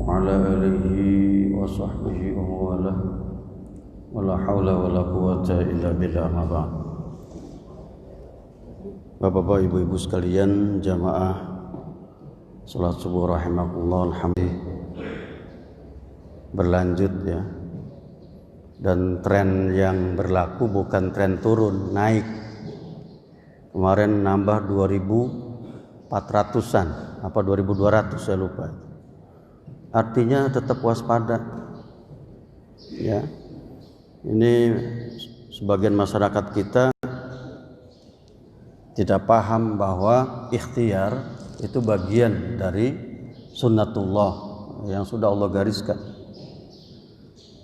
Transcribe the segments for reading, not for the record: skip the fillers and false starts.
وعلى آله وصحبه ومن والاه ولا حول ولا قوة إلا بالله ما بعد. Bapak-bapak, ibu-ibu sekalian, jamaah salat subuh rahimakumullah, alhamdulillah berlanjut ya. Dan tren yang berlaku bukan tren turun, naik. Kemarin nambah 2.400-an, apa 2.200 saya lupa. Artinya tetap waspada. Ya. Ini sebagian masyarakat kita tidak paham bahwa ikhtiar itu bagian dari sunnatullah yang sudah Allah gariskan.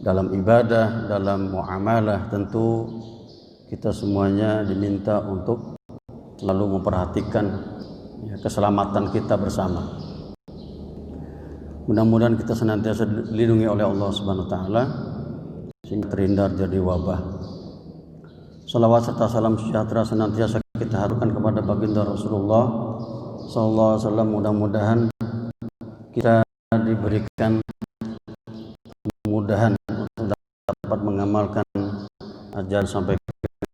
Dalam ibadah, dalam muamalah, tentu kita semuanya diminta untuk selalu memperhatikan keselamatan kita bersama. Mudah-mudahan kita senantiasa dilindungi oleh Allah Subhanahu wa taala sehingga terhindar dari wabah. Salawat serta salam sejahtera senantiasa kita haturkan kepada baginda Rasulullah sallallahu alaihi wasallam. Mudah-mudahan kita diberikan kemudahan untuk dapat mengamalkan ajaran sampai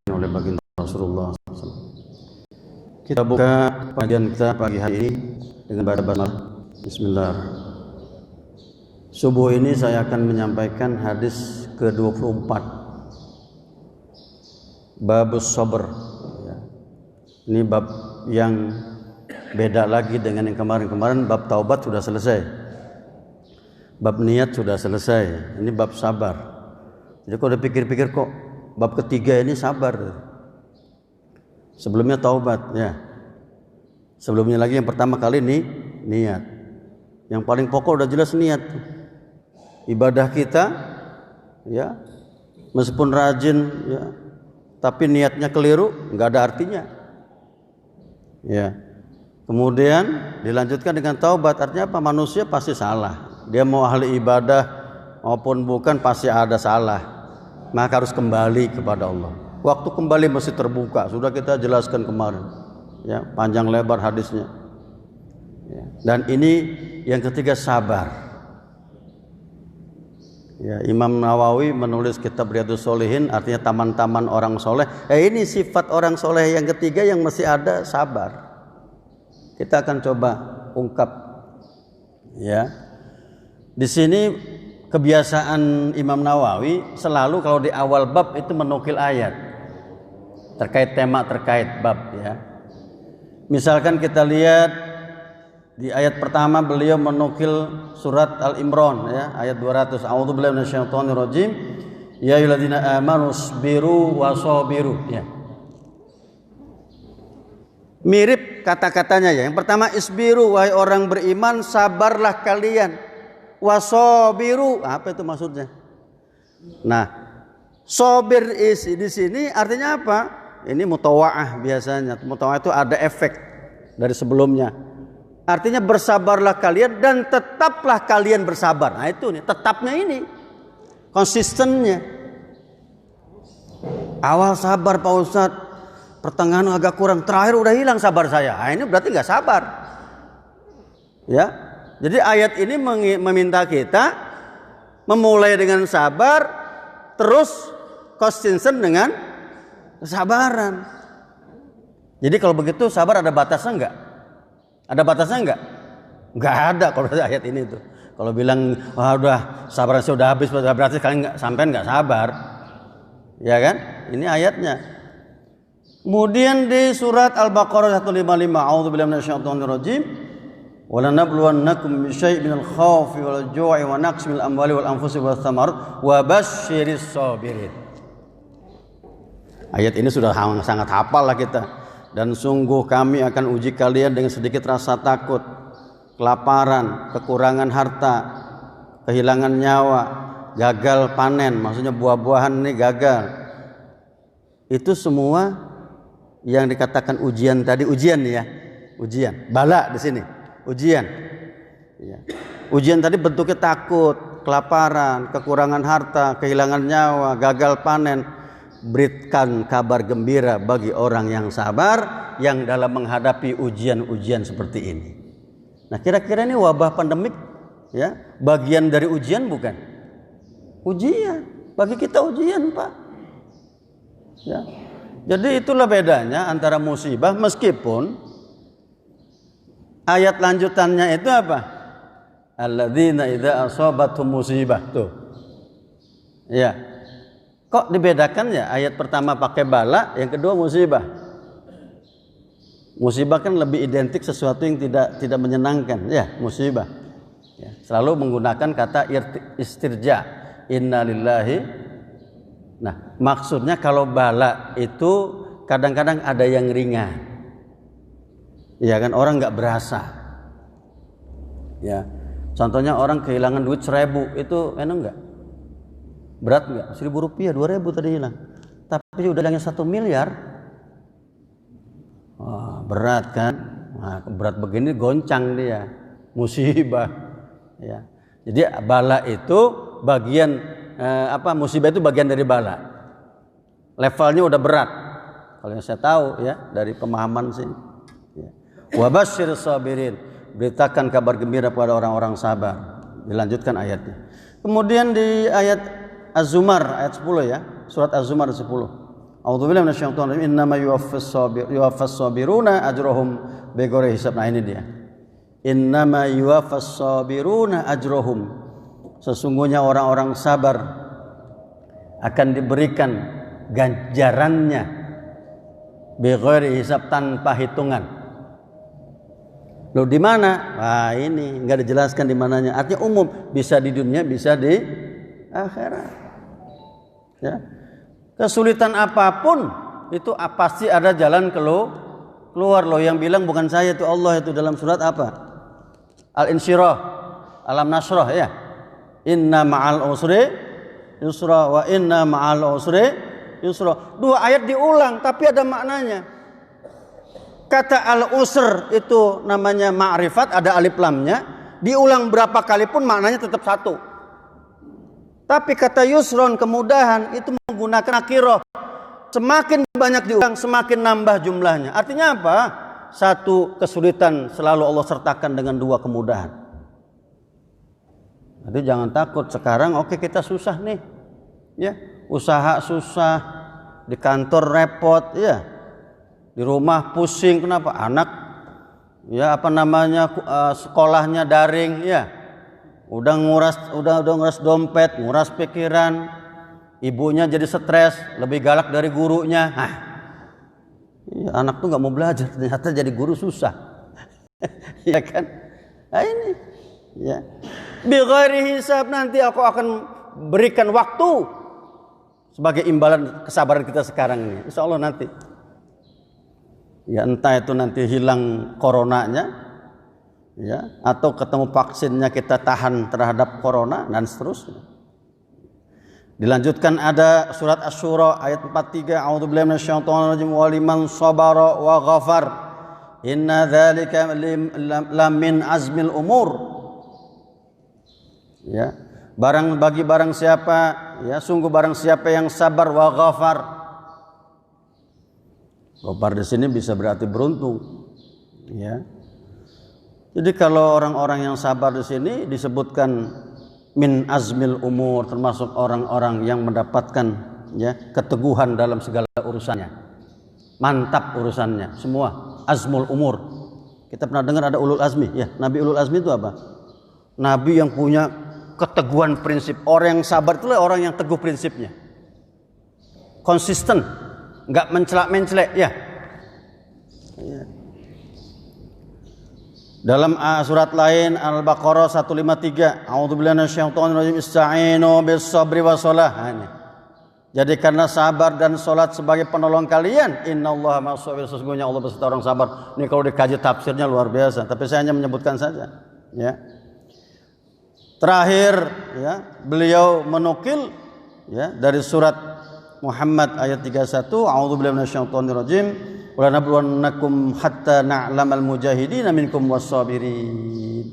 oleh baginda Rasulullah SAW. Kita buka pengajian kita pagi hari ini dengan baca basmalah. Bismillah. Subuh ini saya akan menyampaikan hadis ke-24. Babus sabr. Ini bab yang beda lagi dengan yang kemarin-kemarin. Bab taubat sudah selesai, bab niat sudah selesai. Ini bab sabar. Jadi kalau dipikir-pikir kok bab ketiga ini sabar. Sebelumnya taubat ya. Sebelumnya lagi yang pertama kali ini niat. Yang paling pokok udah jelas niat. Ibadah kita ya, meskipun rajin ya, tapi niatnya keliru, enggak ada artinya. Ya. Kemudian dilanjutkan dengan taubat. Artinya apa? Manusia pasti salah. Dia mau ahli ibadah maupun bukan pasti ada salah. Maka harus kembali kepada Allah. Waktu kembali mesti terbuka. Sudah kita jelaskan kemarin. Ya, panjang lebar hadisnya. Ya. Dan ini yang ketiga, sabar. Ya, Imam Nawawi menulis kitab Riyadhus Shalihin, artinya taman-taman orang soleh. Ini sifat orang soleh yang ketiga yang masih ada, sabar. Kita akan coba ungkap. Ya. Di sini kebiasaan Imam Nawawi selalu kalau di awal bab itu menukil ayat terkait tema terkait bab ya. Misalkan kita lihat di ayat pertama beliau menukil surat Al-Imran ya, ayat 200. A'udzubillahi minasyaitonirrajim. Ya ayyuhalladzina amanu sabiru wasabiru ya. Mirip kata-katanya ya. Yang pertama isbiru, wahai orang beriman, sabarlah kalian. Wasabiru, apa itu maksudnya? Nah, sabir di sini artinya apa? Ini mutawa'ah biasanya. Mutawa'ah itu ada efek dari sebelumnya. Artinya bersabarlah kalian dan tetaplah kalian bersabar. Nah itu nih, tetapnya ini konsistennya. Awal sabar Pak Ustadz, pertengahan agak kurang, terakhir udah hilang sabar saya. Nah ini berarti nggak sabar. Ya, jadi ayat ini meminta kita memulai dengan sabar, terus konsisten dengan kesabaran. Jadi kalau begitu sabar ada batasnya enggak? Ada batasnya enggak? Enggak ada kalau ayat ini tuh. Kalau bilang wah udah sabar saya udah habis, berarti kalian enggak sampean enggak sabar. Ya kan? Ini ayatnya. Kemudian di surat Al-Baqarah 155, a'udzubillahi minasyaitonirrajim. وَلَنَبْلُوَنَّكُمْ بِشَيْءٍ مِنَ الْخَوْفِ وَالْجُوعِ وَنَقْصٍ مِنَ الْأَمْوَالِ وَالْأَنفُسِ وَالثَّمَرَاتِ وَبَشِّرِ الصَّابِرِينَ. Ayat ini sudah sangat hafal lah kita. Dan sungguh kami akan uji kalian dengan sedikit rasa takut, kelaparan, kekurangan harta, kehilangan nyawa, gagal panen, maksudnya buah-buahan ini gagal. Itu semua yang dikatakan ujian tadi, ujian ya, ujian, bala di sini, ujian. Ya. Ujian tadi bentuknya takut, kelaparan, kekurangan harta, kehilangan nyawa, gagal panen. Berikan kabar gembira bagi orang yang sabar yang dalam menghadapi ujian-ujian seperti ini. Nah, kira-kira ini wabah pandemik ya, bagian dari ujian bukan? Ujian. Bagi kita ujian, Pak. Ya. Jadi itulah bedanya antara musibah, meskipun ayat lanjutannya itu apa? Alladzina idza asabathum musibah tuh. Ya. Kok dibedakan ya? Ayat pertama pakai bala, yang kedua musibah. Musibah kan lebih identik sesuatu yang tidak menyenangkan, ya, musibah. Ya, selalu menggunakan kata istirja, innalillahi. Nah, maksudnya kalau bala itu kadang-kadang ada yang ringan, ya kan, orang nggak berasa. Ya, contohnya orang kehilangan duit 1.000, itu enak nggak? Berat nggak? 1.000 rupiah, 2.000 tadi hilang. Tapi udah hilangnya 1 miliar. Wah, berat kan? Nah, berat begini goncang dia, musibah. Ya. Jadi bala itu bagian musibah itu bagian dari bala. Levelnya udah berat. Kalau yang saya tahu ya dari pemahaman sini. Ya. Wa basyir sabirin, beritakan kabar gembira pada orang-orang sabar. Dilanjutkan ayatnya. Kemudian di ayat Az-Zumar ayat 10 ya, surat Az-Zumar 10. A'udzubillahi minasyaitonir rajim. Innama yuwaffas sabiruna ajrahum bighairi hisab. Nah ini dia. Innama yuwaffas sabiruna ajrahum. Sesungguhnya orang-orang sabar akan diberikan ganjarannya bighairi hisab, tanpa hitungan. Loh di mana? Wah, ini enggak dijelaskan di mananya. Artinya umum, bisa di dunia, bisa di akhirat. Ya. Kesulitan apapun itu pasti ada jalan keluar loh. Yang bilang bukan saya, itu Allah, itu dalam surat apa? Al-Insyirah, Alam Nasrah ya. Inna ma'al usri yusra wa inna ma'al usri yusra. 2 ayat diulang tapi ada maknanya. Kata al-usr itu namanya ma'rifat, ada alif lamnya. Diulang berapa kali pun maknanya tetap satu. Tapi kata yusron, kemudahan, itu menggunakan nakirah. Semakin banyak diulang, semakin nambah jumlahnya. Artinya apa? Satu kesulitan selalu Allah sertakan dengan 2 kemudahan. Jadi jangan takut. Sekarang oke, kita susah nih, ya, usaha susah, di kantor repot, ya, di rumah pusing. Kenapa? Anak, ya, sekolahnya daring, ya. Udah nguras dompet, nguras pikiran, ibunya jadi stres, lebih galak dari gurunya. Ya, anak tuh nggak mau belajar, ternyata jadi guru susah, ya kan? Nah ini, ya, bighairi hisab, nanti aku akan berikan waktu sebagai imbalan kesabaran kita sekarang ini. Insya Allah nanti, ya, entah itu nanti hilang coronanya, ya, atau ketemu vaksinnya, kita tahan terhadap corona dan seterusnya. Dilanjutkan ada surat Asy-Syura ayat 43. A'udzubillahi minasyaitonir rajim. Wa liman sabara wa ghafar inna dzalika lamin azmil umur. Ya, barang siapa, ya, sungguh barang siapa yang sabar wa ghafar. Ghafar di sini bisa berarti beruntung, ya. Jadi kalau orang-orang yang sabar di sini disebutkan min azmil umur, termasuk orang-orang yang mendapatkan, ya, keteguhan dalam segala urusannya, mantap urusannya semua, azmul umur. Kita pernah dengar ada ulul azmi, ya. Nabi ulul azmi itu apa? Nabi yang punya keteguhan prinsip. Orang yang sabar itulah orang yang teguh prinsipnya, konsisten, nggak mencelak-mencelek, ya. Ya. Dalam surat lain Al-Baqarah 153, A'udzubillahi minasyaitonir rajim, ista'inu bis-sabri was-shalah. Jadi karena sabar dan salat sebagai penolong kalian. Innallaha ma'as-sabirin, sesungguhnya Allah beserta orang sabar. Ini kalau dikaji tafsirnya luar biasa, tapi saya hanya menyebutkan saja, ya. Terakhir, ya, beliau menukil, ya, dari surat Muhammad ayat 31, A'udzubillahi minasyaitonir rajim. Wala nabluwannakum hatta na'lamal mujahidin minkum was-sabirin.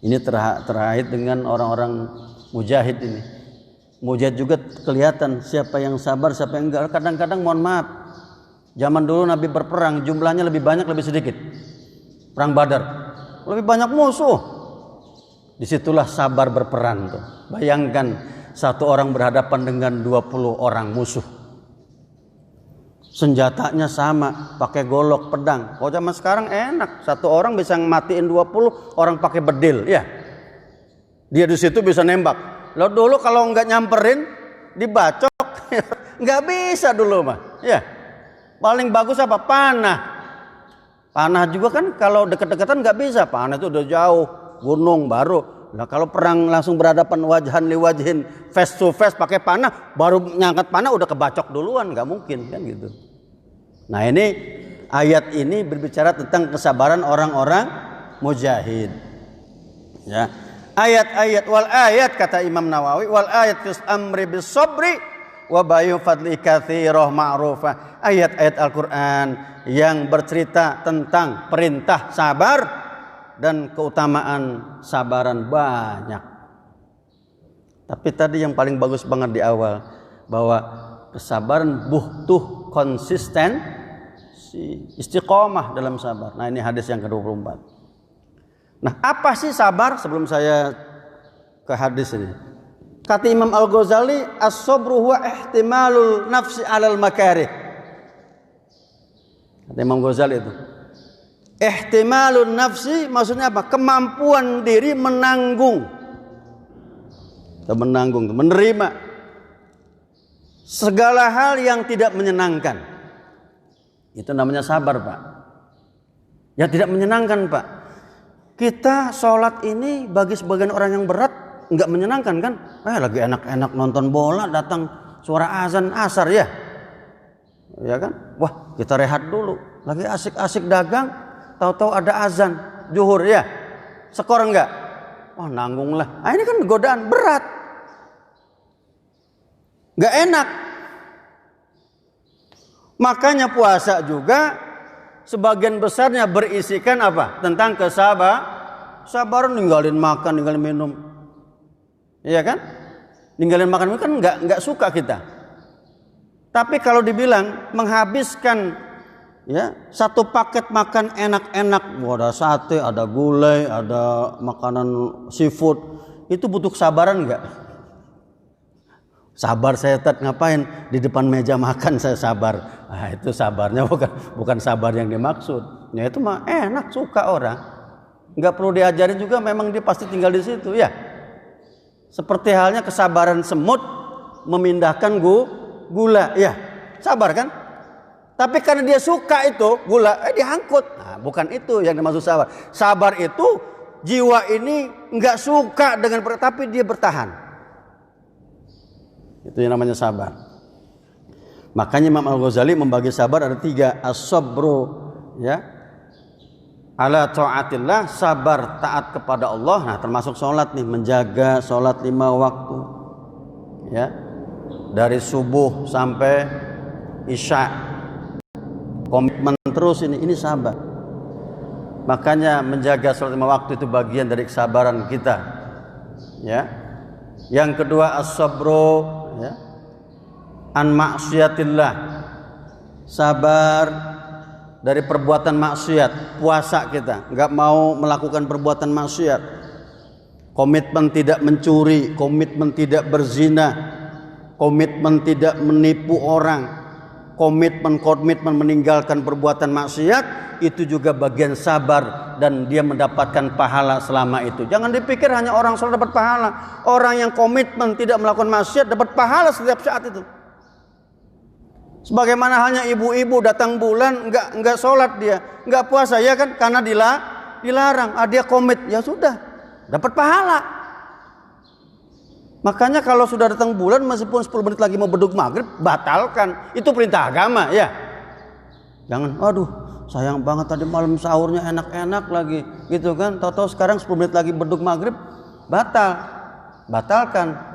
Ini terkait dengan orang-orang mujahid ini. Mujahid juga kelihatan siapa yang sabar, siapa yang enggak. Kadang-kadang mohon maaf, zaman dulu Nabi berperang jumlahnya lebih banyak lebih sedikit. Perang Badar lebih banyak musuh. Disitulah sabar berperan tuh. Bayangkan satu orang berhadapan dengan 20 orang musuh. Senjatanya sama, pakai golok, pedang. Kalau zaman sekarang enak, satu orang bisa matiin 20 orang pakai bedil, ya. Dia di situ bisa nembak. Lo dulu kalau nggak nyamperin, dibacok, nggak bisa dulu mah, ya. Paling bagus apa? Panah. Panah juga kan kalau deket-deketan nggak bisa. Panah itu udah jauh, gunung baru. Nah kalau perang langsung berhadapan wajahan li wajhin, face to face pakai panah, baru ngangkat panah udah kebacok duluan, nggak mungkin kan gitu. Nah ini ayat ini berbicara tentang kesabaran orang-orang mujahid. Ya. Ayat-ayat wal ayat kata Imam Nawawi wal ayat fis amri bis sabri wa bayu fadli katsirah ma'rufah. Ayat-ayat Al-Qur'an yang bercerita tentang perintah sabar dan keutamaan sabaran banyak. Tapi tadi yang paling bagus banget di awal bahwa kesabaran butuh konsisten istiqomah dalam sabar. Nah ini hadis yang ke-24. Nah apa sih sabar? Sebelum saya ke hadis ini, kata Imam Al-Ghazali, as-sabru huwa ihtimalul nafsi alal makarih. Kata Imam Ghazali itu, ihtimalun nafsi maksudnya apa? Kemampuan diri menanggung, menerima segala hal yang tidak menyenangkan. Itu namanya sabar, Pak. Yang tidak menyenangkan, Pak. Kita sholat ini bagi sebagian orang yang berat nggak menyenangkan kan? Lagi enak-enak nonton bola, datang suara azan asar ya, ya kan? Wah kita rehat dulu. Lagi asik-asik dagang, tahu-tahu ada azan zuhur ya, skor enggak? Wah nanggung lah. Ini kan godaan berat, nggak enak. Makanya puasa juga sebagian besarnya berisikan apa? Tentang kesabaran, ninggalin makan, ninggalin minum. Iya kan? Ninggalin makan minum kan enggak suka kita. Tapi kalau dibilang menghabiskan ya satu paket makan enak-enak, ada sate, ada gulai, ada makanan seafood, itu butuh kesabaran enggak? Sabar saya ngapain di depan meja makan saya sabar. Itu sabarnya bukan sabar yang dimaksud. Ya itu mah enak suka orang. Enggak perlu diajarin juga, memang dia pasti tinggal di situ ya. Seperti halnya kesabaran semut memindahkan gula, ya. Sabar kan? Tapi karena dia suka itu gula, diangkut. Nah, bukan itu yang dimaksud sabar. Sabar itu jiwa ini enggak suka dengan tapi dia bertahan. Itu yang namanya sabar. Makanya Imam Al-Ghazali membagi sabar ada 3. As-sabru ya ala ta'atillah, sabar taat kepada Allah. Nah termasuk sholat nih, menjaga sholat 5 waktu ya, dari subuh sampai isya, komitmen terus, ini sabar. Makanya menjaga sholat 5 waktu itu bagian dari kesabaran kita ya. Yang kedua as-sabru ya an maksiatillah, sabar dari perbuatan maksiat. Puasa kita nggak mau melakukan perbuatan maksiat, komitmen tidak mencuri, komitmen tidak berzina, komitmen tidak menipu orang, komitmen meninggalkan perbuatan maksiat. Itu juga bagian sabar dan dia mendapatkan pahala selama itu. Jangan dipikir hanya orang sholat dapat pahala. Orang yang komitmen tidak melakukan maksiat dapat pahala setiap saat itu. Sebagaimana hanya ibu-ibu datang bulan enggak sholat, dia enggak puasa ya kan, karena dilarang. Dia komit, ya sudah dapat pahala. Makanya kalau sudah datang bulan meskipun 10 menit lagi mau beduk maghrib, batalkan. Itu perintah agama ya. Jangan sayang banget tadi malam sahurnya enak-enak lagi gitu kan, tahu-tahu sekarang 10 menit lagi beduk maghrib, batalkan.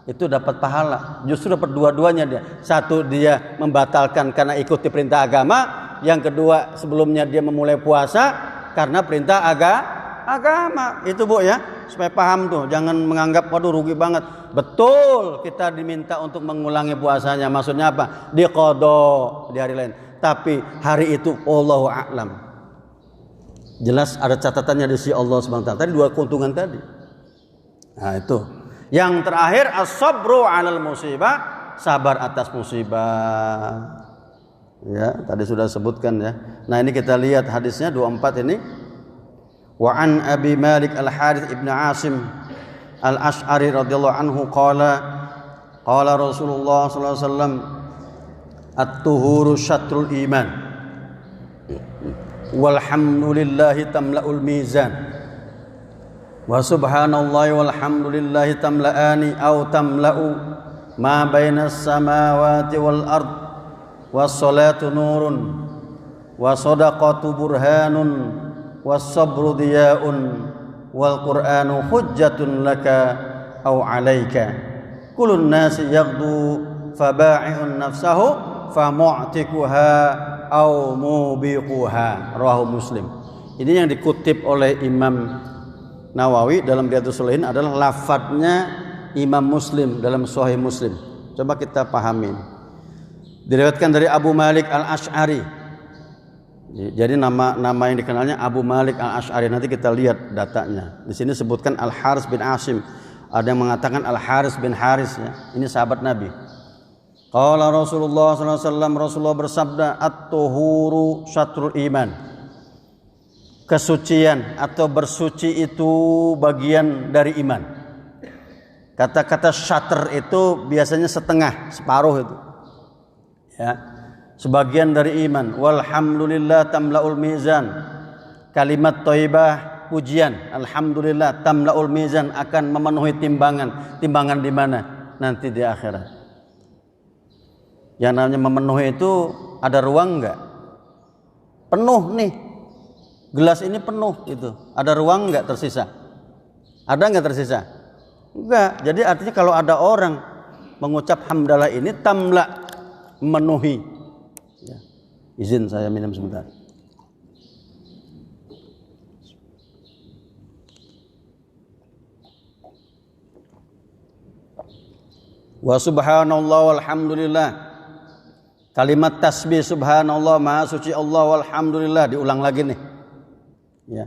Itu dapat pahala, justru dapat dua-duanya dia. Satu, dia membatalkan karena ikuti perintah agama. Yang kedua, sebelumnya dia memulai puasa karena perintah agama. Itu Bu ya, supaya paham tuh, jangan menganggap rugi banget. Betul kita diminta untuk mengulangi puasanya, maksudnya apa? Diqadha di hari lain. Tapi hari itu Allahu a'lam. Jelas ada catatannya di sisi Allah Subhanahu wa taala. Tadi 2 keuntungan tadi. Nah, itu. Yang terakhir as-sabru 'alal musibah, sabar atas musibah. Ya, tadi sudah sebutkan ya. Nah, ini kita lihat hadisnya 24 ini. Wa an Abi Malik Al-Harits ibn Asim Al-Asy'ari radhiyallahu anhu qala Rasulullah sallallahu alaihi wasallam at-tuhuru syatrul iman walhamdulillahi tamla'ul mizan wa subhanallahi walhamdulillahi tamla'ani aw tamla'u ma bainas samawati wal ard was-salatu nurun was-shadaqatu burhanun was-sabru diya'un wal qur'anu hujjatun laka aw 'alaika kulun nasi yaghdu faba'i'un nafsahu famu'tikuha aw mubiquha, rawahu Muslim. Ini yang dikutip oleh Imam Nawawi dalam Riyadhus Shalihin adalah lafadznya Imam Muslim dalam Sahih Muslim. Coba kita pahami. Diriwayatkan dari Abu Malik Al-Asy'ari. Jadi nama yang dikenalnya Abu Malik Al-Asy'ari. Nanti kita lihat datanya. Di sini sebutkan Al-Harits bin Asim. Ada yang mengatakan Al-Harits bin Haris ya. Ini sahabat Nabi. Qala Rasulullah sallallahu alaihi wasallam, Rasulullah bersabda, at-tuhuru syatrul iman. Kesucian atau bersuci itu bagian dari iman. Kata-kata syatr itu biasanya setengah, separuh itu. Ya. Sebagian dari iman. Walhamdulillah tamla'ul mizan. Kalimat thayyibah, pujian, alhamdulillah tamla'ul mizan, akan memenuhi timbangan. Timbangan di mana? Nanti di akhirat. Yang namanya memenuhi itu ada ruang enggak? Penuh nih. Gelas ini penuh itu. Ada ruang enggak tersisa? Ada enggak tersisa? Enggak. Jadi artinya kalau ada orang mengucap hamdalah ini tamla, memenuhi. Ya. Izin saya minum sebentar. Wa subhanallah walhamdulillah. Kalimat tasbih subhanallah maha suci Allah walhamdulillah diulang lagi nih. Ya.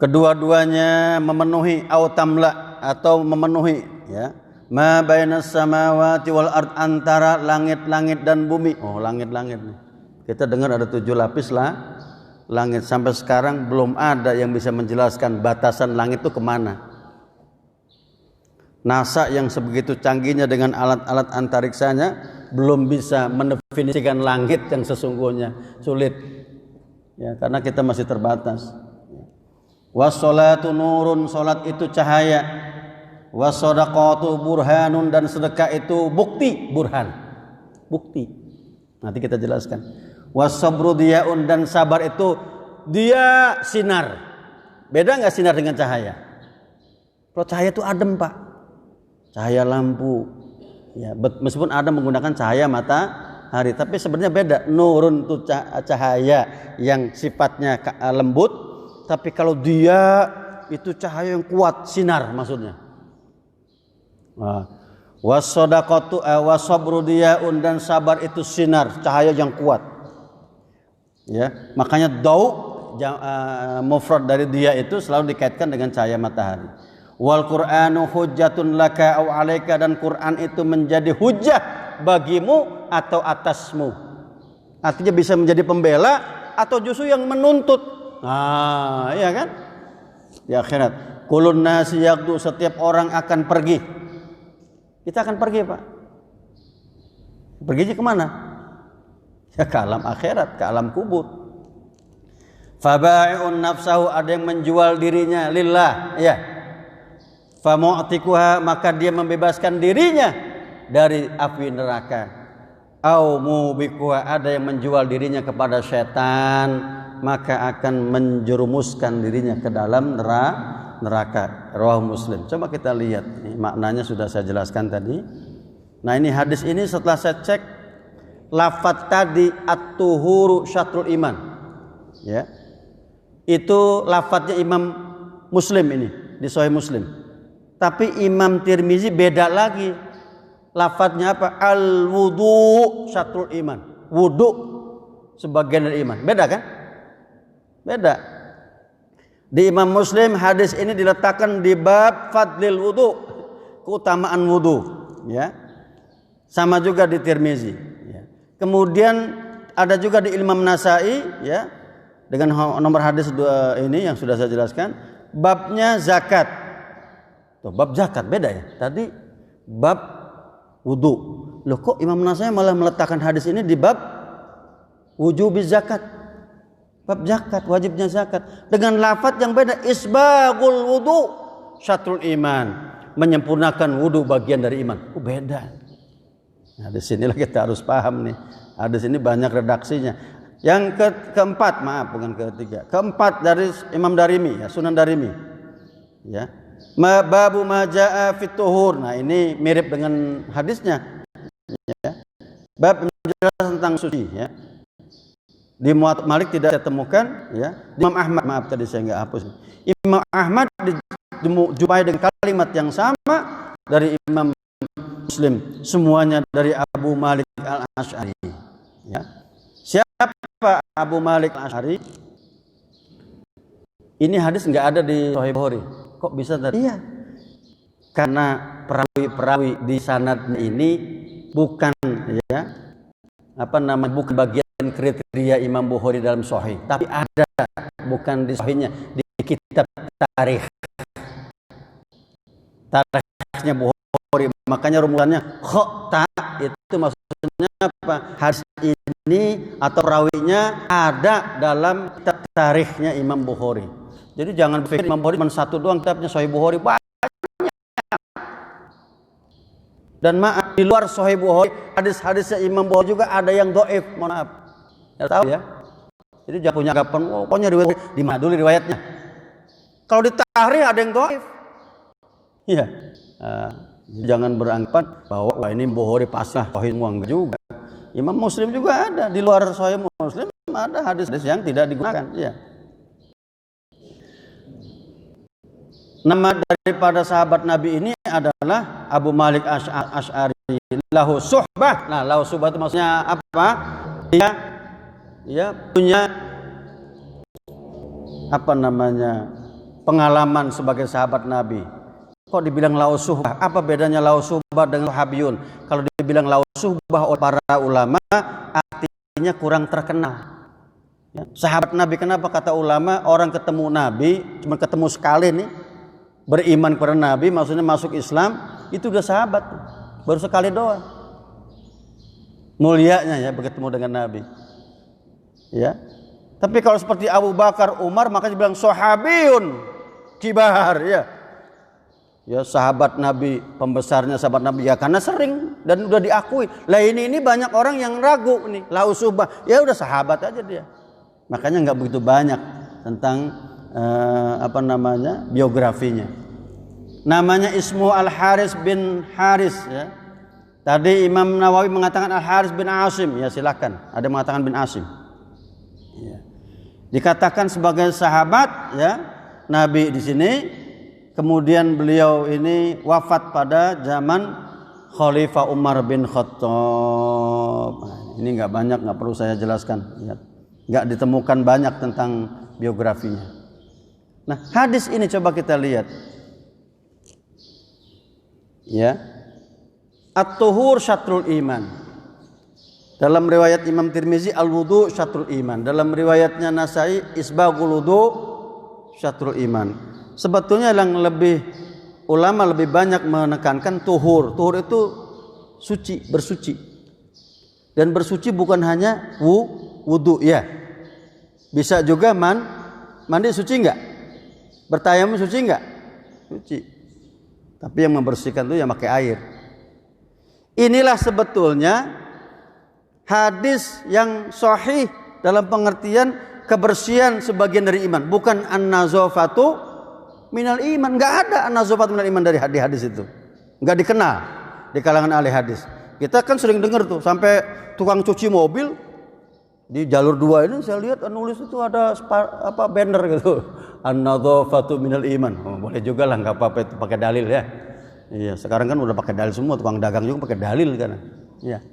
Kedua-duanya memenuhi au tamla atau memenuhi ya. Ma bainas samawati wal ard, antara langit-langit dan bumi. Oh, langit-langit nih. Kita dengar ada 7 lapis lah langit. Sampai sekarang belum ada yang bisa menjelaskan batasan langit itu kemana. NASA yang sebegitu canggihnya dengan alat-alat antariksanya belum bisa mendefinisikan langit yang sesungguhnya, sulit ya, karena kita masih terbatas. Was-sholatu nurun, salat itu cahaya. Was-shadaqatu burhanun, dan sedekah itu bukti, burhan, bukti. Nanti kita jelaskan. Was-sabru diya'un, dan sabar itu dia sinar. Beda nggak sinar dengan cahaya? Kalau cahaya itu adem Pak, cahaya lampu. Ya, meskipun ada menggunakan cahaya matahari, tapi sebenarnya beda. Nurun itu cahaya yang sifatnya lembut, tapi kalau dia itu cahaya yang kuat, sinar maksudnya. Was-shadaqatu was-sabru diya'un, dan sabar itu sinar, cahaya yang kuat. Ya, makanya mufrad dari dia itu selalu dikaitkan dengan cahaya matahari. Wal Qur'anu hujjatun laka aw 'alaika, dan Quran itu menjadi hujjah bagimu atau atasmu. Artinya bisa menjadi pembela atau justru yang menuntut. Nah, iya kan? Di akhirat, kulun nasi yaghdu, setiap orang akan pergi. Kita akan pergi, Pak. Perginya kemana? Ya ke alam akhirat, ke alam kubur. Faba'i'un nafsahu, ada yang menjual dirinya lillah, ya. Famu'tikuha, maka dia membebaskan dirinya dari api neraka. Au mubikuha, ada yang menjual dirinya kepada setan, maka akan menjerumuskan dirinya ke dalam neraka. Rawahu Muslim. Coba kita lihat, ini maknanya sudah saya jelaskan tadi. Nah, ini hadis ini setelah saya cek lafaz tadi at-tuhuru syatrul iman. Ya. Itu lafaznya Imam Muslim ini di Sahih Muslim. Tapi Imam Tirmizi beda lagi. Lafadznya apa? Al-wudu syatrul iman. Wudu sebagian dari iman. Beda kan? Beda. Di Imam Muslim hadis ini diletakkan di bab fadlil wudu, keutamaan wudu, ya. Sama juga di Tirmizi, ya. Kemudian ada juga di Imam Nasai, ya, dengan nomor hadis ini yang sudah saya jelaskan, babnya zakat. Tuh, bab zakat beda ya. Tadi bab wudu. Loh, kok Imam Nasai malah meletakkan hadis ini di bab wujubiz zakat? Bab zakat, wajibnya zakat, dengan lafaz yang beda, isbagul wudu syatrul iman, menyempurnakan wudu bagian dari iman. Beda. Nah, di sinilah kita harus paham nih. Hadis ini banyak redaksinya. Yang keempat, maaf bukan ketiga. Keempat dari Imam Darimi, ya, Sunan Darimi. Ya. Babu ma jaa fit tuhur. Nah, ini mirip dengan hadisnya. Ya. Bab menjelaskan tentang suci, ya. Di Muwatta Malik tidak saya temukan, ya. Di Imam Ahmad, maaf tadi saya nggak hapus. Imam Ahmad dijumpai dengan kalimat yang sama dari Imam Muslim, semuanya dari Abu Malik Al-Asy'ari, ya. Siapa Abu Malik Al-Asy'ari? Ini hadis nggak ada di Sahih Bukhari. Kok bisa tadi? Iya. Karena perawi-perawi di sanad ini bukan, ya, bukan bagian kriteria Imam Bukhari dalam Sahih, tapi ada, bukan di Sahihnya, di kitab tarikhnya Bukhari. Makanya rumusannya khota, itu maksudnya apa? Hadis ini atau perawinya ada dalam kitab tarikhnya Imam Bukhari. Jadi jangan berpikir Imam Bukhari cuma satu doang kitabnya, Sahih Bukhari banyak. Dan maaf, di luar Sahih Bukhari, hadis-hadisnya Imam Bukhari juga ada yang dhaif, mohon maaf. Ya tahu, ya. Jadi jangan punya anggapan, pokoknya riwayat di mana dulu riwayatnya. Kalau di Tahrir ada yang dhaif. Iya. Jangan beranggapan bahwa wah, ini Bukhari pasrah sahih semua, enggak juga. Imam Muslim juga ada, di luar Sahih Muslim ada hadis-hadis yang tidak digunakan, ya. Nama daripada sahabat Nabi ini adalah Abu Malik Asy'ari. Lahu suhbah. Nah, lahu suhbah itu maksudnya apa? Dia punya pengalaman sebagai sahabat Nabi. Kok dibilang lahu suhbah? Apa bedanya lahu suhbah dengan sahabiyun? Kalau dibilang lahu suhbah oleh para ulama, artinya kurang terkenal. Ya. Sahabat Nabi, kenapa kata ulama orang ketemu Nabi cuma ketemu sekali nih, beriman kepada Nabi, maksudnya masuk Islam, itu udah sahabat, baru sekali doang. Mulianya, ya, bertemu dengan Nabi. Ya. Tapi kalau seperti Abu Bakar, Umar, maka dibilang sahabiyun kibar, ya. Ya, sahabat Nabi, pembesarnya sahabat Nabi, ya, karena sering dan udah diakui. Lah ini banyak orang yang ragu nih, lahu suhbah. Ya udah sahabat aja dia. Makanya nggak begitu banyak tentang biografinya. Namanya Ismu Al-Haris bin Haris, ya. Tadi Imam Nawawi mengatakan Al-Haris bin Asim, ya silakan. Ada yang mengatakan bin Asim. Ya. Dikatakan sebagai sahabat, ya, Nabi di sini. Kemudian beliau ini wafat pada zaman Khalifah Umar bin Khattab. Nah, ini nggak banyak, nggak perlu saya jelaskan. Ya. Nggak ditemukan banyak tentang biografinya. Nah, hadis ini coba kita lihat. Ya. At-tuhur syatrul iman. Dalam riwayat Imam Tirmizi al-wudu syatrul iman. Dalam riwayatnya Nasai isbagul wudu syatrul iman. Sebetulnya yang ulama lebih banyak menekankan tuhur. Tuhur itu suci, bersuci. Dan bersuci bukan hanya wudu, ya. Bisa juga mandi, suci enggak? Bertayamum suci enggak? Suci. Tapi yang membersihkan itu yang pakai air. Inilah sebetulnya hadis yang sahih dalam pengertian kebersihan sebagian dari iman, bukan an-nazafatu minal iman. Enggak ada an-nazafatu minal iman dari hadis itu. Enggak dikenal di kalangan ahli hadis. Kita kan sering dengar tuh, sampai tukang cuci mobil di jalur 2 ini saya lihat nulis itu ada banner gitu. An-nazafatu minal iman. Oh, boleh juga lah, enggak apa-apa itu pakai dalil, ya. Iya, sekarang kan udah pakai dalil semua, tukang dagang juga pakai dalil kan. Iya.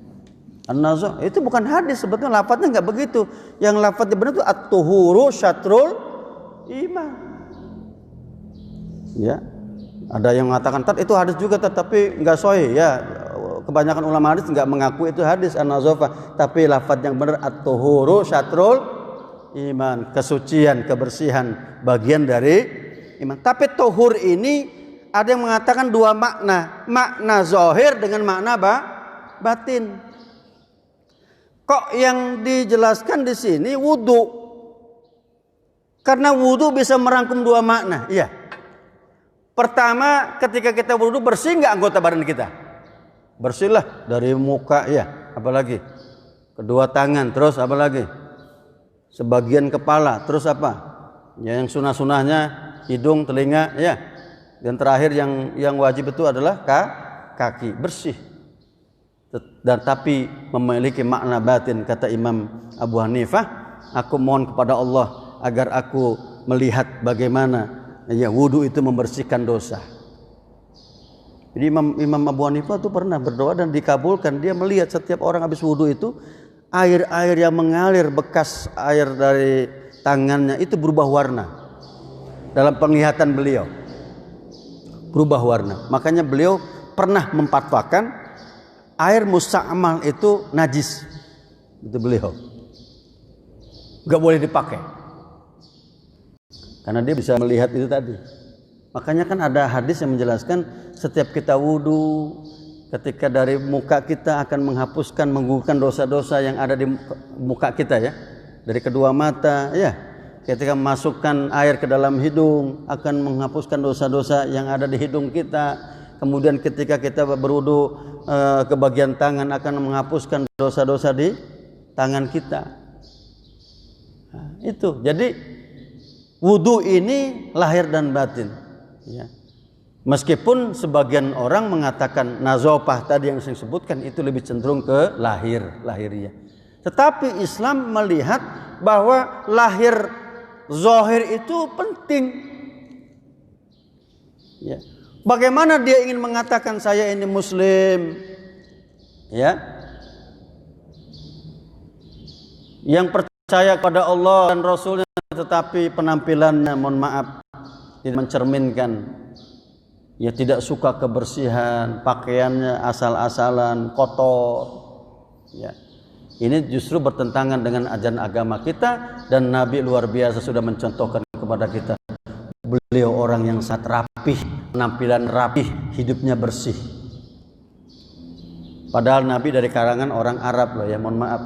An-nazaf itu bukan hadis, sebetulnya lafadznya enggak begitu. Yang lafadznya benar itu at-tuhuru syatrul iman. Ya. Ada yang mengatakan itu hadis juga tetapi enggak sahih ya. Kebanyakan ulama hadis enggak mengaku itu hadis an-nazafah, tapi lafaz yang benar at-tuhuru syatrul iman, kesucian, kebersihan bagian dari iman. Tapi tuhur ini ada yang mengatakan dua makna, makna zahir dengan makna batin. Kok yang dijelaskan di sini wudu? Karena wudu bisa merangkum dua makna. Iya. Pertama, ketika kita wudu bersih nggak anggota badan kita? Bersihlah dari muka ya, apalagi kedua tangan, terus apa lagi? Sebagian kepala, terus apa? Ya, yang sunah-sunahnya hidung, telinga, ya. Dan terakhir yang wajib itu adalah kaki, bersih. Dan tapi memiliki makna batin, kata Imam Abu Hanifah, aku mohon kepada Allah agar aku melihat bagaimana ya wudu itu membersihkan dosa. Jadi Imam Abu Hanifah itu pernah berdoa dan dikabulkan. Dia melihat setiap orang habis wudu itu air-air yang mengalir, bekas air dari tangannya itu berubah warna. Dalam penglihatan beliau berubah warna. Makanya beliau pernah memfatwakan air musta'mal itu najis. Itu beliau. Enggak boleh dipakai. Karena dia bisa melihat itu tadi. Makanya kan ada hadis yang menjelaskan setiap kita wudu, ketika dari muka kita akan menghapuskan, menggugurkan dosa-dosa yang ada di muka kita ya. Dari kedua mata ya. Ketika memasukkan air ke dalam hidung akan menghapuskan dosa-dosa yang ada di hidung kita. Kemudian ketika kita berwudu ke bagian tangan akan menghapuskan dosa-dosa di tangan kita. Nah, itu. Jadi wudu ini lahir dan batin. Ya. Meskipun sebagian orang mengatakan nazafah tadi yang saya sebutkan itu lebih cenderung ke lahiriah. Tetapi Islam melihat bahwa lahir zahir itu penting. Ya. Bagaimana dia ingin mengatakan saya ini muslim? Ya. Yang percaya kepada Allah dan Rasulnya tetapi penampilannya mohon maaf tidak mencerminkan. Ya tidak suka kebersihan, pakaiannya asal-asalan, kotor. Ya. Ini justru bertentangan dengan ajaran agama kita dan Nabi luar biasa sudah mencontohkan kepada kita. Beliau orang yang sangat rapih, penampilan rapih, hidupnya bersih. Padahal Nabi dari karangan orang Arab loh ya, mohon maaf.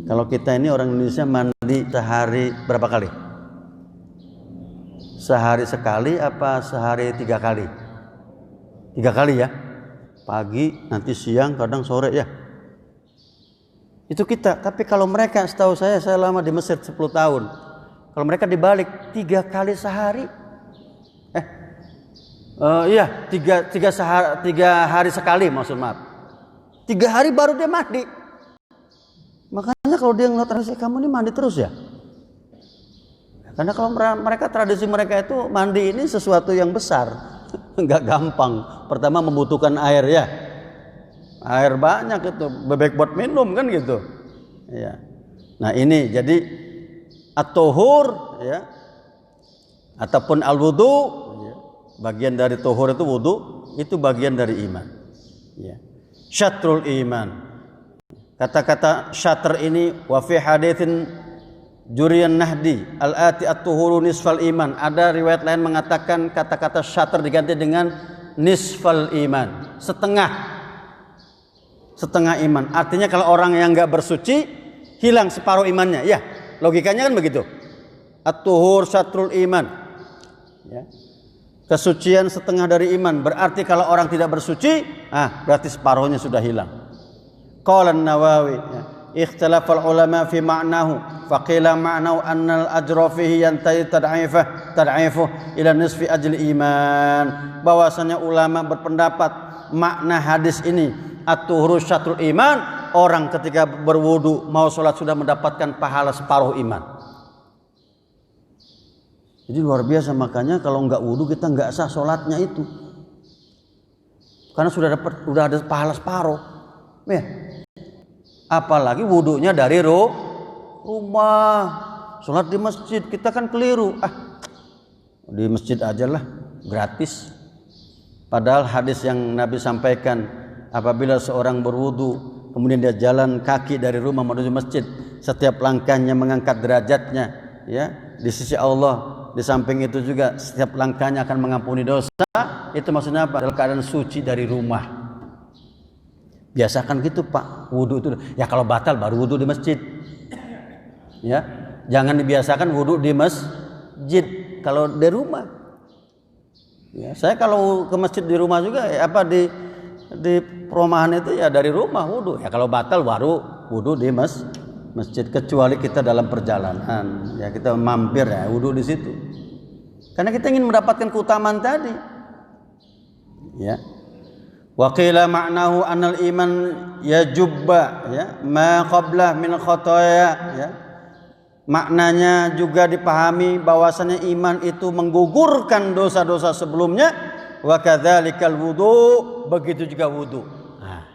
Kalau kita ini orang Indonesia mandi sehari berapa kali? Sehari sekali apa sehari 3 kali? 3 kali ya. Pagi, nanti siang, kadang sore ya. Itu kita. Tapi kalau mereka, setahu saya lama di Mesir 10 tahun. Kalau mereka dibalik 3 kali sehari. Iya, 3 hari sekali maksud maaf. 3 hari baru dia mandi. Makanya kalau dia ngeliat tradisi kamu ini mandi terus ya. Karena kalau mereka tradisi mereka itu mandi ini sesuatu yang besar. Enggak gampang. Pertama membutuhkan air ya. Air banyak itu, bebek buat minum kan gitu. Ya. Nah, ini jadi at-tuhur ya. Ataupun al-wudu ya. Bagian dari tuhur itu wudu, itu bagian dari iman. Ya. Syatrul iman. Kata-kata syatr ini wa fi haditsin Juriyan Nahdi al-ati at-tuhuru nisfal iman. Ada riwayat lain mengatakan kata-kata syatr diganti dengan nisfal iman, setengah iman. Artinya kalau orang yang enggak bersuci hilang separuh imannya. Ya, logikanya kan begitu. At-tuhur syatrul iman. Ya. Kesucian setengah dari iman. Berarti kalau orang tidak bersuci, berarti separuhnya sudah hilang. Qala an-Nawawi, ikhtilafal ulama fi ma'nahu, faqila ma'nahu annal ajra fihi yantahi tad'ifu ila nisfi ajli iman. Bahwasanya ulama berpendapat makna hadis ini at-tuhuru syatrul iman, orang ketika berwudu mau sholat sudah mendapatkan pahala separuh iman. Jadi luar biasa, makanya kalau enggak wudu kita enggak sah sholatnya itu. Karena sudah ada pahala separuh. Ya. Apalagi wudunya dari rumah. Sholat di masjid kita kan keliru. Di masjid aja lah, gratis. Padahal hadis yang Nabi sampaikan, apabila seorang berwudu kemudian dia jalan kaki dari rumah menuju masjid, setiap langkahnya mengangkat derajatnya, ya, di sisi Allah. Di samping itu juga setiap langkahnya akan mengampuni dosa. Itu maksudnya apa? Dalam keadaan suci dari rumah. Biasakan gitu Pak, wudu itu. Ya kalau batal baru wudu di masjid. Ya, jangan dibiasakan wudu di masjid kalau di rumah. Ya, saya kalau ke masjid di rumah juga, di perumahan itu ya dari rumah wudu. Ya kalau batal baru wudu di masjid, kecuali kita dalam perjalanan, ya kita mampir ya wudu di situ. Karena kita ingin mendapatkan keutamaan tadi. Ya. Wa qila ma'nahu anal iman yajubba ya ma qabla min khotoya ya. Maknanya juga dipahami bahwasanya iman itu menggugurkan dosa-dosa sebelumnya, wa kadzalikal wudu, begitu juga wudu. Nah.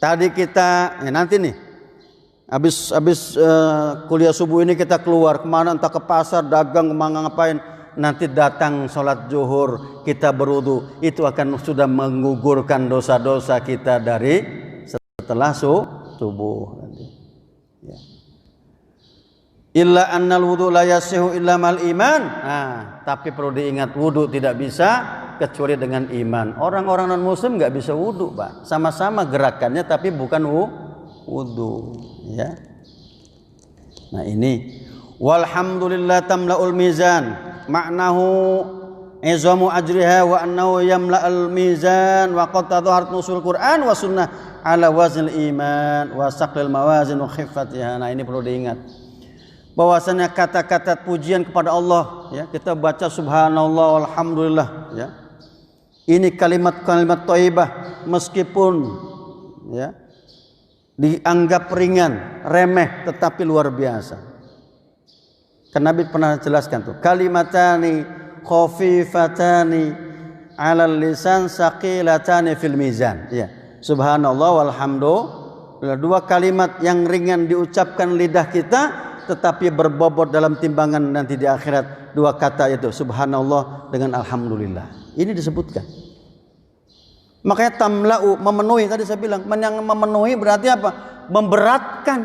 Tadi kita nanti nih habis kuliah subuh ini kita keluar kemana, entah ke pasar, dagang, kemana ngapain, nanti datang sholat zuhur kita berwudu, itu akan sudah menggugurkan dosa-dosa kita dari setelah subuh nanti. Ya. Illa annal wudu la yasihu illa mal iman. Nah, tapi perlu diingat wudu tidak bisa kecuali dengan iman. Orang-orang non muslim nggak bisa wudu, Pak. Sama-sama gerakannya tapi bukan wudu, ya. Nah ini walhamdulillah tamlaul mizan, maknahu izamu ajriha wa annahu yamla'al mizan wa qad tadhaharat nusul Quran wa sunnah ala waznil iman wa saqlil mawazin wa khiffatiha. Nah ini perlu diingat bahwasanya kata-kata pujian kepada Allah, ya, kita baca subhanallah walhamdulillah, ya. Ini kalimat-kalimat thayyibah meskipun ya dianggap ringan, remeh, tetapi luar biasa. Karena Nabi pernah jelaskan tuh, kalimatani khafifatani 'alal lisan saqilatani fil mizan. Ya, subhanallah walhamdulillah, dua kalimat yang ringan diucapkan lidah kita tetapi berbobot dalam timbangan nanti di akhirat. Dua kata itu subhanallah dengan alhamdulillah. Ini disebutkan. Makanya tamla'u, memenuhi, tadi saya bilang, yang memenuhi berarti apa? Memberatkan.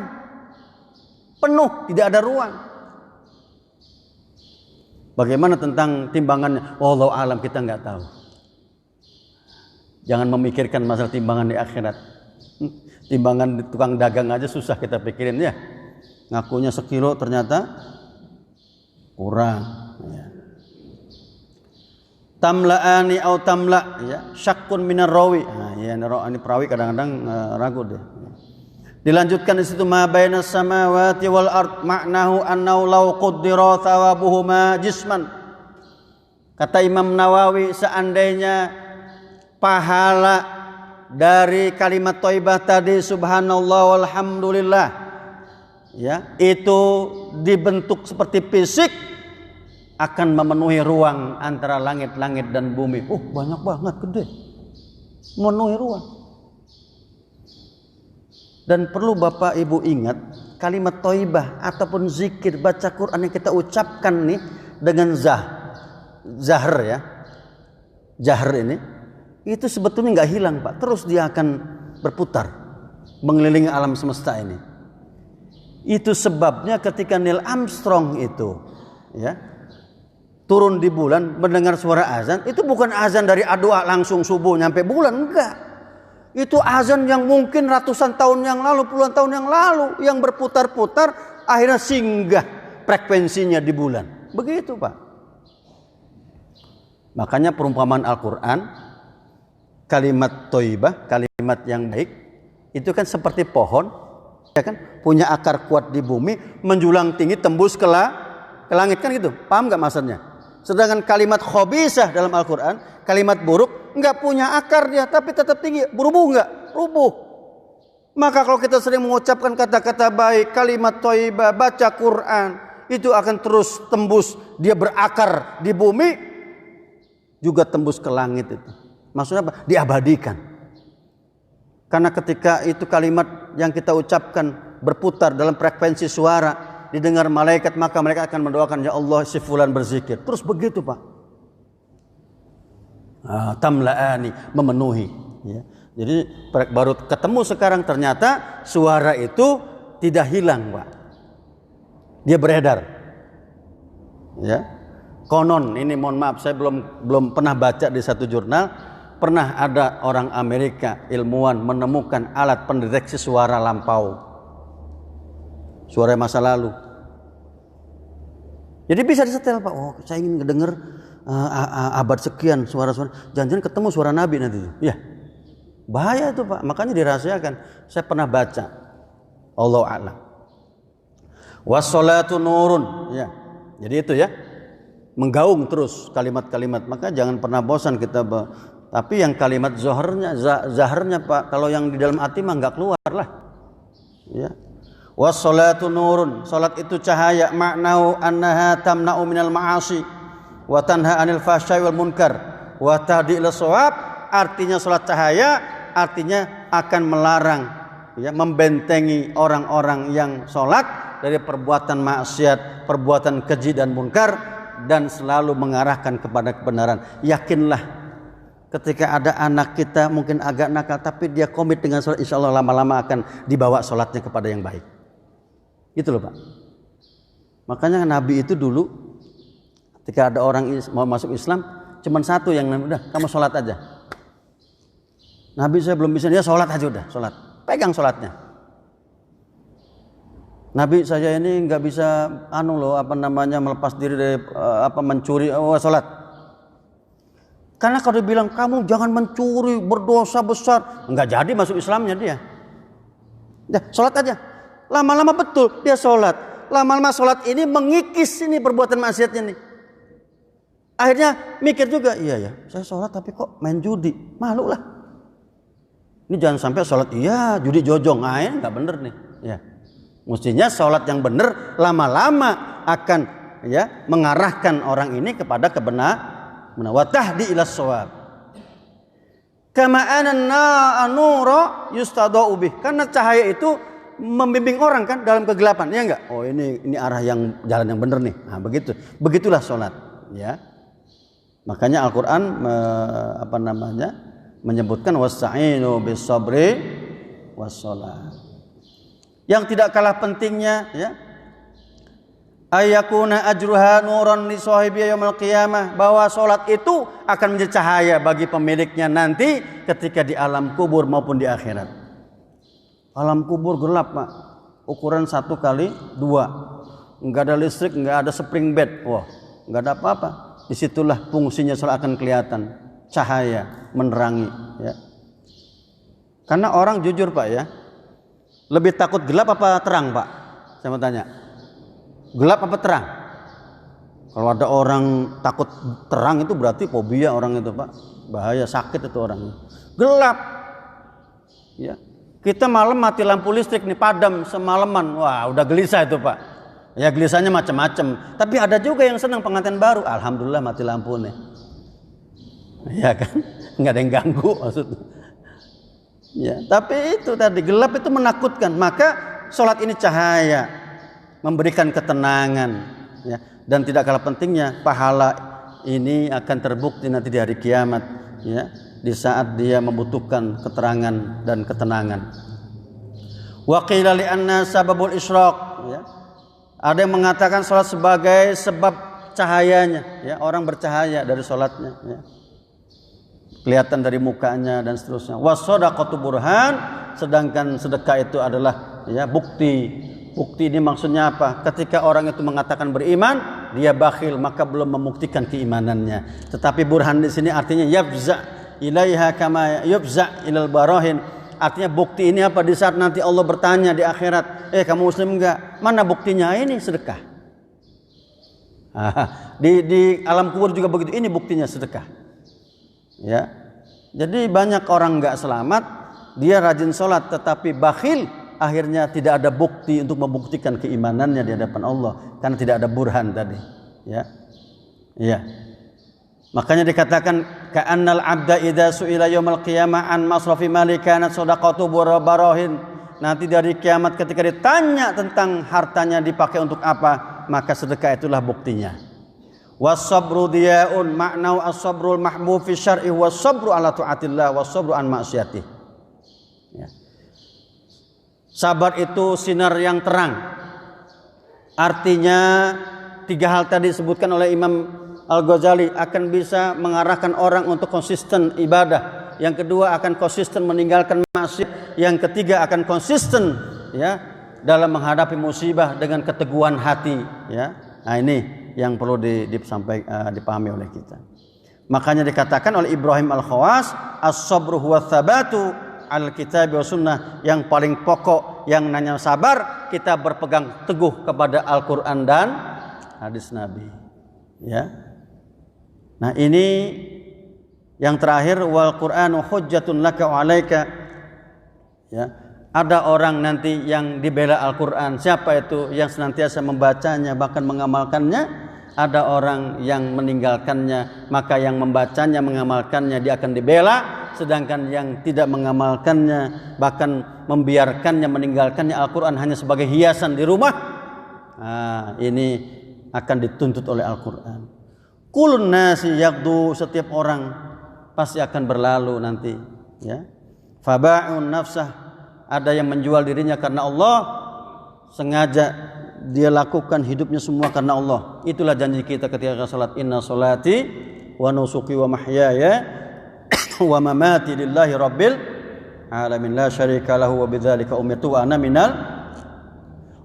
Penuh, tidak ada ruang. Bagaimana tentang timbangannya? Wallahu alam, kita enggak tahu. Jangan memikirkan masalah timbangan di akhirat. Timbangan di tukang dagang aja susah kita pikirin, ya. Ngakunya sekilo ternyata kurang, ya. Tamla'ani au tamla, ya, syakkun minar rawi. Nah, ya, ini perawi kadang-kadang ragu deh. Dilanjutkan di situ ma bainas samawati wal ard, maknahu annahu law qaddara thawabuhuma jisman. Kata Imam Nawawi, seandainya pahala dari kalimat thayyibah tadi subhanallah walhamdulillah, ya, itu dibentuk seperti fisik, akan memenuhi ruang antara langit-langit dan bumi. Banyak banget, gede, memenuhi ruang. Dan perlu Bapak Ibu ingat, kalimat thayyibah ataupun zikir baca Quran yang kita ucapkan nih dengan zahr, ya, jahr ini, itu sebetulnya nggak hilang Pak, terus dia akan berputar mengelilingi alam semesta ini. Itu sebabnya ketika Neil Armstrong itu, ya, turun di bulan mendengar suara azan, itu bukan azan dari doa langsung subuh nyampe bulan, enggak. Itu azan yang mungkin ratusan tahun yang lalu, puluhan tahun yang lalu, yang berputar-putar akhirnya singgah frekuensinya di bulan. Begitu Pak. Makanya perumpamaan Al-Quran, kalimat thayyibah, kalimat yang baik, itu kan seperti pohon, ya kan, punya akar kuat di bumi, menjulang tinggi, tembus ke langit, kan gitu. Paham nggak maksudnya? Sedangkan kalimat khabisah dalam Al-Quran, kalimat buruk, nggak punya akar dia, tapi tetap tinggi. Berubuh nggak? Rubuh. Maka kalau kita sering mengucapkan kata-kata baik, kalimat thayyibah, baca Quran, itu akan terus tembus, dia berakar di bumi, juga tembus ke langit itu. Maksudnya apa? Diabadikan. Karena ketika itu kalimat yang kita ucapkan berputar dalam frekuensi suara, didengar malaikat, maka mereka akan mendoakan, ya Allah si fulan berzikir. Terus begitu Pak. Tamla'ani, memenuhi. Ya. Jadi baru ketemu sekarang ternyata suara itu tidak hilang Pak. Dia beredar. Ya. Konon, ini mohon maaf saya belum pernah baca di satu jurnal. Pernah ada orang Amerika ilmuwan menemukan alat pendeteksi suara lampau, suara masa lalu. Jadi bisa disetel Pak. Oh, saya ingin mendengar abad sekian suara-suara. Jangan-jangan ketemu suara Nabi nanti. Ya, bahaya itu Pak. Makanya dirahasiakan. Saya pernah baca. Allahu a'lam. Wassalatu nurun. Ya, jadi itu ya. Menggaung terus kalimat-kalimat. Maka jangan pernah bosan kita. Tapi yang kalimat zaharnya Pak, kalau yang di dalam hati mah enggak keluar lah. Ya. Wassalatu nurun, salat itu cahaya, maknau annaha tamna'u minal ma'asi wa tanha 'anil fahsya'i wal munkar wa tahdi ila shawab. Artinya salat cahaya, artinya akan melarang, ya, membentengi orang-orang yang salat dari perbuatan maksiat, perbuatan keji dan munkar, dan selalu mengarahkan kepada kebenaran. Yakinlah ketika ada anak kita mungkin agak nakal, tapi dia komit dengan sholat, insya Allah lama-lama akan dibawa sholatnya kepada yang baik. Gitu loh Pak. Makanya Nabi itu dulu ketika ada orang mau masuk Islam, cuma satu yang udah kamu sholat aja. Nabi saya belum bisa, dia sholat aja udah, sholat. Pegang sholatnya. Nabi saya ini nggak bisa melepas diri dari mencuri, sholat. Karena kalau dibilang kamu jangan mencuri, berdosa besar, enggak jadi masuk Islamnya dia. Dah, sholat aja. Lama-lama betul dia sholat. Lama-lama sholat ini mengikis ini perbuatan maksiatnya nih. Akhirnya mikir juga, iya ya, saya sholat tapi kok main judi, malu lah. Ini jangan sampai sholat, iya judi jojong, ini enggak bener nih. Ya, mestinya sholat yang bener lama-lama akan ya mengarahkan orang ini kepada kebenaran. Wa tahdi ila shawab. Kama anna an-nura yustadau bih. Karena cahaya itu membimbing orang kan dalam kegelapan, ya enggak? Oh, ini arah yang jalan yang benar nih. Nah, begitulah salat, ya. Makanya Al-Qur'an menyebutkan wasta'inu bis sabri was shalah. Yang tidak kalah pentingnya, ya, ayakuna ajruha nuran li sahibiha yaumil qiyamah, bahwa salat itu akan menjadi cahaya bagi pemiliknya nanti ketika di alam kubur maupun di akhirat. Alam kubur gelap Pak, ukuran 1x2, enggak ada listrik, enggak ada spring bed, wah enggak ada apa-apa. Disitulah fungsinya salat akan kelihatan, cahaya menerangi, ya. Karena orang jujur Pak ya, lebih takut gelap apa terang Pak? Saya mau tanya. Gelap apa terang? Kalau ada orang takut terang itu berarti fobia orang itu Pak. Bahaya, sakit itu orang. Gelap. Ya. Kita malam mati lampu listrik nih, padam semalaman. Wah, udah gelisah itu Pak. Ya gelisahnya macam-macam. Tapi ada juga yang senang pengantin baru. Alhamdulillah mati lampu nih. Ya kan? Enggak ada yang ganggu maksudnya. Ya, tapi itu tadi gelap itu menakutkan. Maka sholat ini cahaya, memberikan ketenangan, ya. Dan tidak kalah pentingnya pahala ini akan terbukti nanti di hari kiamat, ya, di saat dia membutuhkan keterangan dan ketenangan. Wa qila li anna sababul isyraq, ya. Ada yang mengatakan salat sebagai sebab cahayanya, ya, orang bercahaya dari salatnya, ya. Kelihatan dari mukanya dan seterusnya. Was shadaqatu burhan, sedangkan sedekah itu adalah, ya, bukti. Bukti ini maksudnya apa? Ketika orang itu mengatakan beriman, dia bakhil, maka belum membuktikan keimanannya. Tetapi burhan di sini artinya yafza ilaiha kama yafza ilal barahin. Artinya bukti ini apa? Di saat nanti Allah bertanya di akhirat, kamu muslim enggak? Mana buktinya? Ini sedekah. Di alam kubur juga begitu. Ini buktinya sedekah. Ya. Jadi banyak orang enggak selamat, dia rajin sholat tetapi bakhil, akhirnya tidak ada bukti untuk membuktikan keimanannya di hadapan Allah karena tidak ada burhan tadi, ya. Iya. Makanya dikatakan ka'annal 'abda idza su'ila yaumil qiyamah an masrafi mali kanat shadaqatu barahin nanti dari kiamat ketika ditanya tentang hartanya dipakai untuk apa, maka sedekah itulah buktinya. Was-sabru diyaun, maknau as-sabrul mahbub fi syar'i was-sabru ala taatillah was-sabru an ma'siyatih. Ya. Sabar itu sinar yang terang. Artinya 3 hal tadi disebutkan oleh Imam Al-Ghazali akan bisa mengarahkan orang untuk konsisten ibadah. Yang kedua akan konsisten meninggalkan maksiat. Yang ketiga akan konsisten ya dalam menghadapi musibah dengan keteguhan hati ya. Nah ini yang perlu dipahami oleh kita. Makanya dikatakan oleh Ibrahim Al-Khawas, as-sabru huwa tsabatu al-kitab wa sunnah, yang paling pokok yang nanya sabar kita berpegang teguh kepada Al-Qur'an dan hadis Nabi. Ya. Nah, ini yang terakhir, wal Qur'anu hujjatun laka wa 'alaika. Ya. Ada orang nanti yang dibela Al-Quran. Siapa itu? Yang senantiasa membacanya bahkan mengamalkannya. Ada orang yang meninggalkannya, maka yang membacanya mengamalkannya dia akan dibela. Sedangkan yang tidak mengamalkannya bahkan membiarkannya meninggalkannya Al-Quran hanya sebagai hiasan di rumah, nah, ini akan dituntut oleh Al-Quran. Kulun nasi yaqdu, setiap orang pasti akan berlalu nanti ya. Faba'un nafsah, ada yang menjual dirinya karena Allah, sengaja dia lakukan hidupnya semua karena Allah. Itulah janji kita ketika salat, inna salati wa nusuki wa mahyaya wa mamati lillahi rabbil alamin la syarika lahu wa bidzalika umirtu wa ana minal.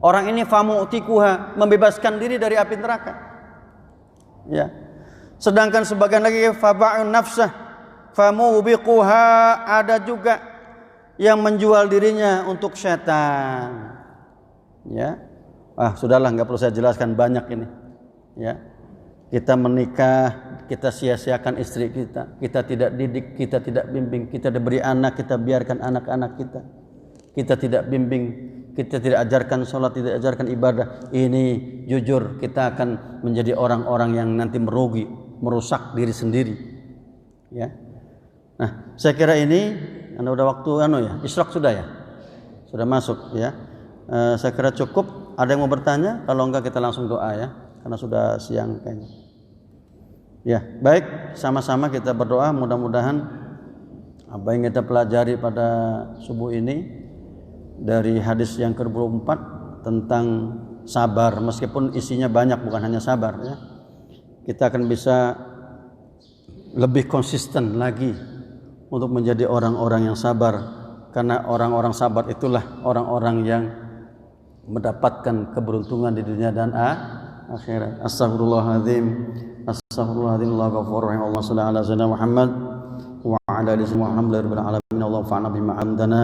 Orang ini famu'tikuha, membebaskan diri dari api neraka. Ya. Sedangkan sebagian lagi faba'un nafsah famubiquha, ada juga yang menjual dirinya untuk setan. Ya. Sudahlah, enggak perlu saya jelaskan banyak ini. Ya. Kita menikah, kita sia-siakan istri kita. Kita tidak didik, kita tidak bimbing. Kita diberi anak, kita biarkan anak-anak kita. Kita tidak bimbing, kita tidak ajarkan sholat, tidak ajarkan ibadah. Ini jujur kita akan menjadi orang-orang yang nanti merugi, merusak diri sendiri. Ya. Nah, saya kira ini Anda udah waktu Isyraq sudah ya? Sudah masuk ya. Saya kira cukup. Ada yang mau bertanya? Kalau enggak kita langsung doa ya. Karena sudah siang kayaknya. Ya, baik, sama-sama kita berdoa mudah-mudahan apa yang kita pelajari pada subuh ini dari hadis yang ke-24 tentang sabar, meskipun isinya banyak bukan hanya sabar ya. Kita akan bisa lebih konsisten lagi untuk menjadi orang-orang yang sabar, karena orang-orang sabar itulah orang-orang yang mendapatkan keberuntungan di dunia dan akhirat. Astaghfirullahaladzim, astaghfirullahaladzim, Allahu ghafurur rahim. Allahumma shalli ala sayyidina Muhammad wa ala ali sayyidina Muhammad rabbil alamin. Allahumma fa'alna bima 'allamtana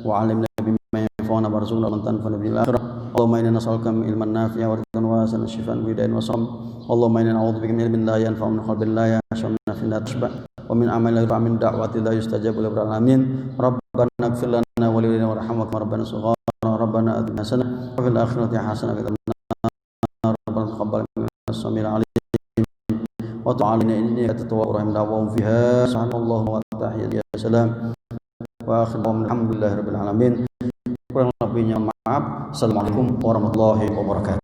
wa 'allimna bima yanfa'una warzuqna wa tanfa'na bil akhirah. Allahumma inna nas'aluka ilman nafi'an wa rizqan wasi'an wa shifaan wa hidayatan wa salam. Allahumma inna na'udzubika min ilmin la yanfa'u min qalbin la yash'u min nafsin la tashba wa min amalin la min da'wati la yustajabu lahu alamin. Rabbana ighfir lana wa lana warhamna rabbana sughana rabbana atina hasanah wa fil akhirati hasanah wa qina adzabannar. Rabbana taqabbal minna samil alim wa tub 'alaina innaka at-tawwabur rahim. Da'wahum fiha subhanallahu wa tahiyyatu ya salam wa akhiru alhamdulillahi rabbil alamin. Kurang lebihnya maaf. Assalamualaikum warahmatullahi wabarakatuh.